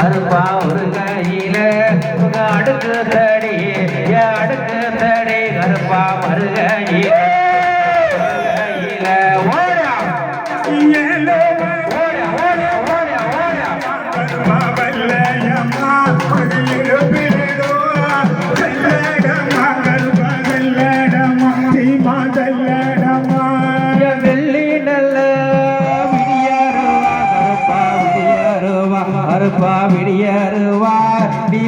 அருப்பா ஒரு கையில அடுக்கு தடி கருப்பா மருகையில கருப்பா விடியருவா நீ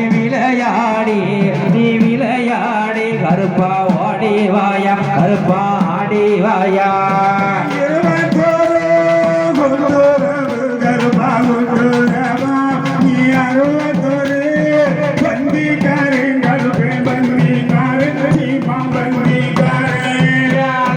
விளையாடி கருப்பா ஓடி வாயா கருப்பா ஆடி வாயா